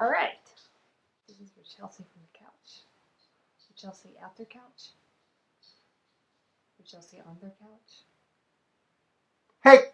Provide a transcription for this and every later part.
All right. This is Rachelsey from the couch. Rachelsey at their couch. Rachelsey on their couch. Hey!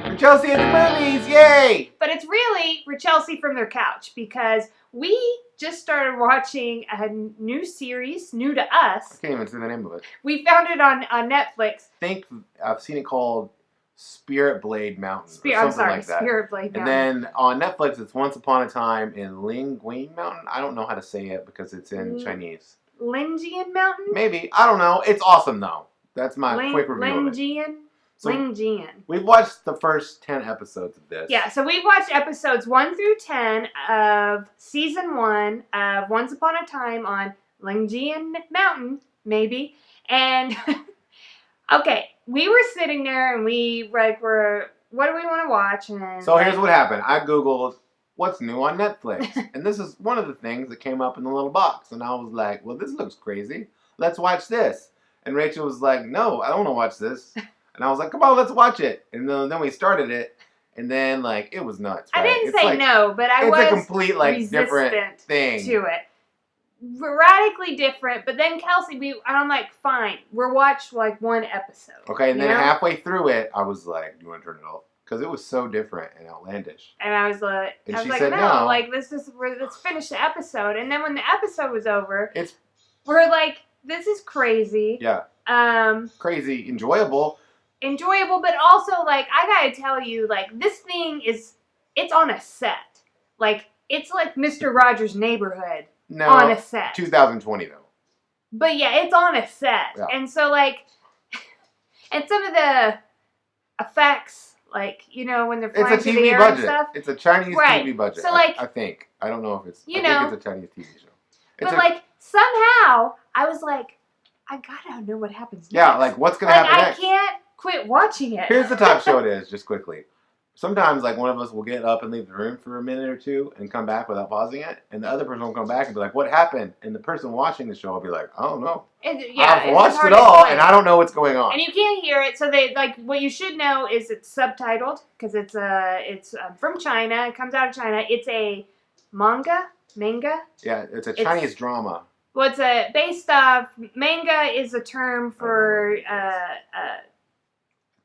Rachelsey at the movies, yay! But it's really Rachelsey from their couch because we just started watching a new series, new to us. I can't even see the name of it. We found it on Netflix. I think I've seen it called Spirit Blade Mountain. Spirit Blade Mountain. And then on Netflix, it's Once Upon a Time in Lingjian Mountain. I don't know how to say it because it's in Chinese. Lingjian Mountain? Maybe. I don't know. It's awesome, though. That's my quick review of it. Lingjian. We've watched the first 10 episodes of this. Yeah, so we've watched episodes 1 through 10 of season 1 of Once Upon a Time on Lingjian Mountain, maybe. And, okay, we were sitting there and we were, what do we want to watch? And so here's what happened. I Googled what's new on Netflix. And this is one of the things that came up in the little box. And I was like, well, this looks crazy. Let's watch this. And Rachel was like, no, I don't want to watch this. And I was like, come on, let's watch it. And then we started it. And then, like, it was nuts. Right? I didn't say no, but I was it's a complete, like, different thing. To it. Radically different. But then Kelsey, and I'm like, fine. We'll watch, like, one episode. Okay, and then halfway through it, I was like, do you want to turn it off? Because it was so different and outlandish. And I was like, said no. Like, let's finish the episode. And then when the episode was over, we're like, this is crazy. Yeah. Crazy, enjoyable, but also, like, I gotta tell you, like, this thing it's on a set. Like, it's like Mr. Rogers' Neighborhood on a set. 2020, though. But, yeah, it's on a set. Yeah. And so, like, and some of the effects, like, you know, when they're flying through the air and stuff. It's a Chinese TV budget, so, like, I think. I don't know if it's, I think it's a Chinese TV show. But, like, somehow, I was like, I gotta know what happens next. Yeah, like, what's gonna happen next? I can't quit watching it. Here's the type of show it is, just quickly. Sometimes, like, one of us will get up and leave the room for a minute or two and come back without pausing it, and the other person will come back and be like, what happened? And the person watching the show will be like, I don't know. I've watched it all, and I don't know what's going on. And you can't hear it, so they, like, what you should know is it's subtitled, because it's from China, it comes out of China. It's a manga? Yeah, it's a Chinese drama. Well, it's based off, manga is a term for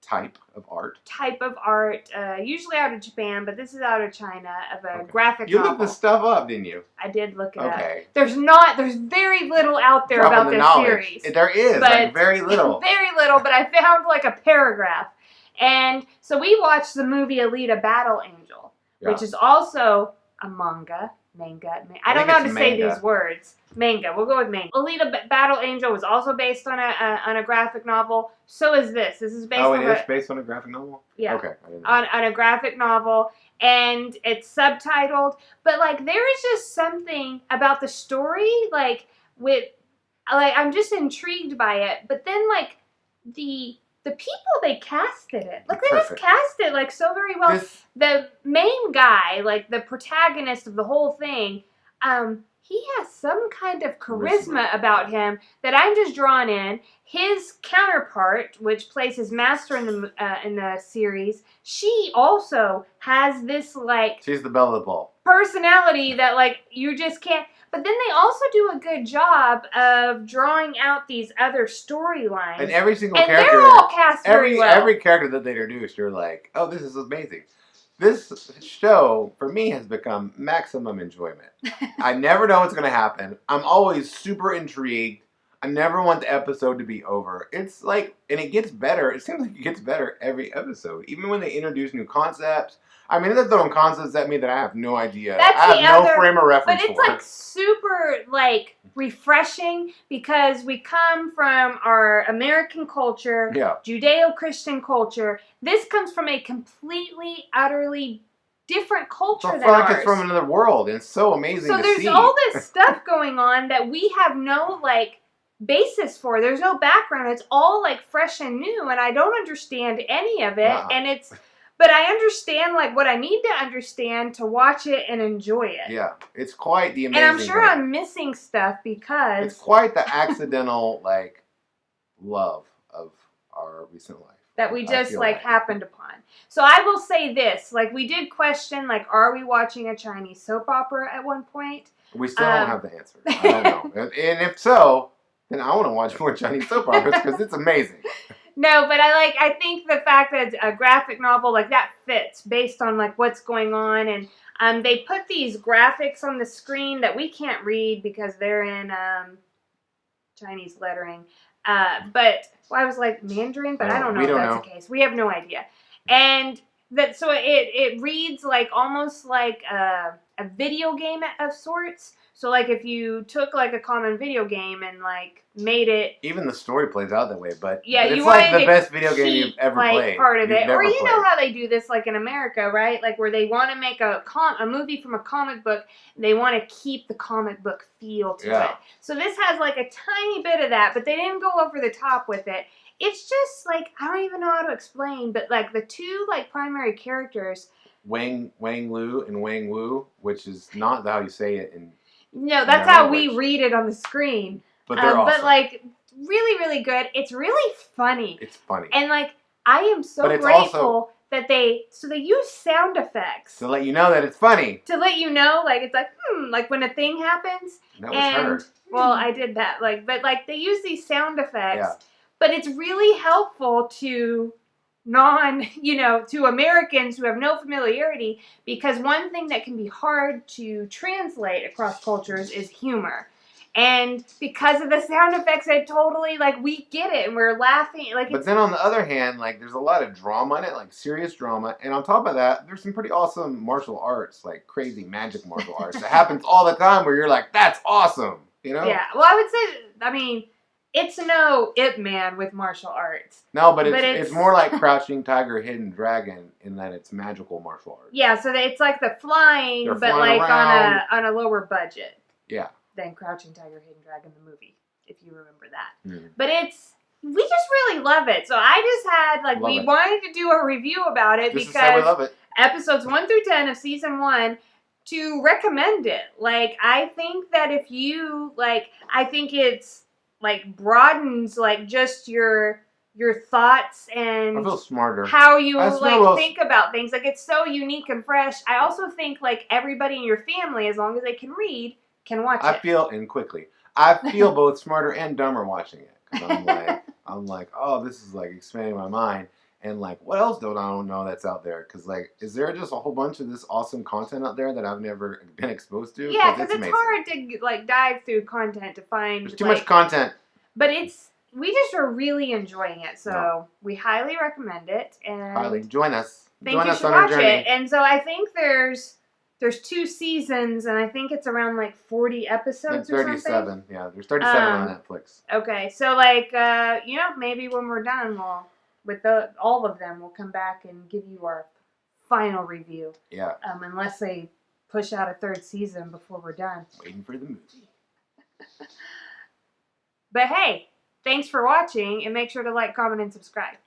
type of art. Usually out of Japan, but this is out of China, of a graphic novel. You looked this stuff up, didn't you? I did look it up. Okay. There's very little out there about this series. There is, like, very little. Very little, but I found, like, a paragraph. And so we watched the movie Alita Battle Angel, which is also a manga. I don't know how to say these words. Manga. We'll go with manga. Alita Battle Angel was also based on a graphic novel. So is this. This is based on it is based on a graphic novel? Yeah. Okay. I didn't know. On a graphic novel. And it's subtitled. But, like, there is just something about the story, like, I'm just intrigued by it. But then, like, the people they casted it. Like, they just cast it, like, so very well. The main guy, like, the protagonist of the whole thing, he has some kind of charisma about him that I'm just drawn in. His counterpart, which plays his master in the series, she also has this, like... She's the belle of the ball. Personality that, like, you just can't... But then they also do a good job of drawing out these other storylines. And every single character... they're all cast very well. Every character that they introduced, you're like, oh, this is amazing. This show, for me, has become maximum enjoyment. I never know what's going to happen. I'm always super intrigued. I never want the episode to be over. It's like, and it gets better. It seems like it gets better every episode. Even when they introduce new concepts. I mean, they're throwing concepts at me that I have no idea. I have no frame of reference for. But it's like super, like, refreshing because we come from our American culture, Judeo-Christian culture. This comes from a completely, utterly different culture than ours. I feel like it's from another world, and it's so amazing to see. So there's all this stuff going on that we have no, like, basis for. There's no background. It's all, like, fresh and new, and I don't understand any of it, and it's... But I understand, like, what I need to understand to watch it and enjoy it. Yeah, it's quite the amazing And I'm sure I'm missing stuff because... It's quite the accidental, like, love of our recent life. That we just like happened upon. So I will say this, like we did question, like, are we watching a Chinese soap opera at one point? We still don't have the answer. I don't know. And if so, then I want to watch more Chinese soap operas because it's amazing. No, but I think the fact that it's a graphic novel, like that fits based on like what's going on, and they put these graphics on the screen that we can't read because they're in Chinese lettering. But well, I was like Mandarin, but I don't know if that's the case. We have no idea. And that so it reads like almost like a video game of sorts. So like if you took like a common video game and like made it, even the story plays out that way. But yeah, but it's you like wanted the best video game you've ever like played. Part of it, or you played. know how they do this like in America, right? Like where they want to make a movie from a comic book, they want to keep the comic book feel to it. So this has like a tiny bit of that, but they didn't go over the top with it. It's just like I don't even know how to explain, but like the two like primary characters, Wang Lu and Wang Wu, which is not how you say it in. No, that's how we read it on the screen. But they're awesome. But like really, really good. It's really funny. It's funny. And like I am so grateful that they use sound effects to let you know that it's funny. To let you know, like it's like when a thing happens. That was her. Well, I did that. But they use these sound effects. Yeah. But it's really helpful to to Americans who have no familiarity, because one thing that can be hard to translate across cultures is humor. And because of the sound effects, I totally, we get it, and we're laughing. But then on the other hand, there's a lot of drama in it, serious drama. And on top of that, there's some pretty awesome martial arts, crazy magic martial arts. That happens all the time where you're like, that's awesome, Yeah, well, I would say, it's no Ip Man with martial arts. No, but it's more like Crouching Tiger, Hidden Dragon in that it's magical martial arts. Yeah, so it's like the flying, but on a lower budget. Yeah. Than Crouching Tiger, Hidden Dragon, the movie, if you remember that. Mm. But we just really love it. So I just had, we wanted to do a review about it just because we love it. Episodes 1 through 10 of season 1 to recommend it. I think that if you, I think it's, broadens, just your thoughts and I feel smarter. How you think about things. It's so unique and fresh. I also think everybody in your family, as long as they can read, can watch it. I feel both smarter and dumber watching it, because I'm like, oh, this is expanding my mind, and what else don't I know that's out there? Because is there just a whole bunch of this awesome content out there that I've never been exposed to? Yeah, because it's hard to dive through content to find. There's too much content. But we just are really enjoying it, so we highly recommend it. And highly join us. Join us on our journey. And so I think there's 2 seasons, and I think it's around 40 episodes or something. 37, yeah. There's 37 on Netflix. Okay, so maybe when we're done, with all of them, we'll come back and give you our final review. Yeah. Unless they push out a 3rd season before we're done. Waiting for the movie. But hey, thanks for watching, and make sure to like, comment, and subscribe.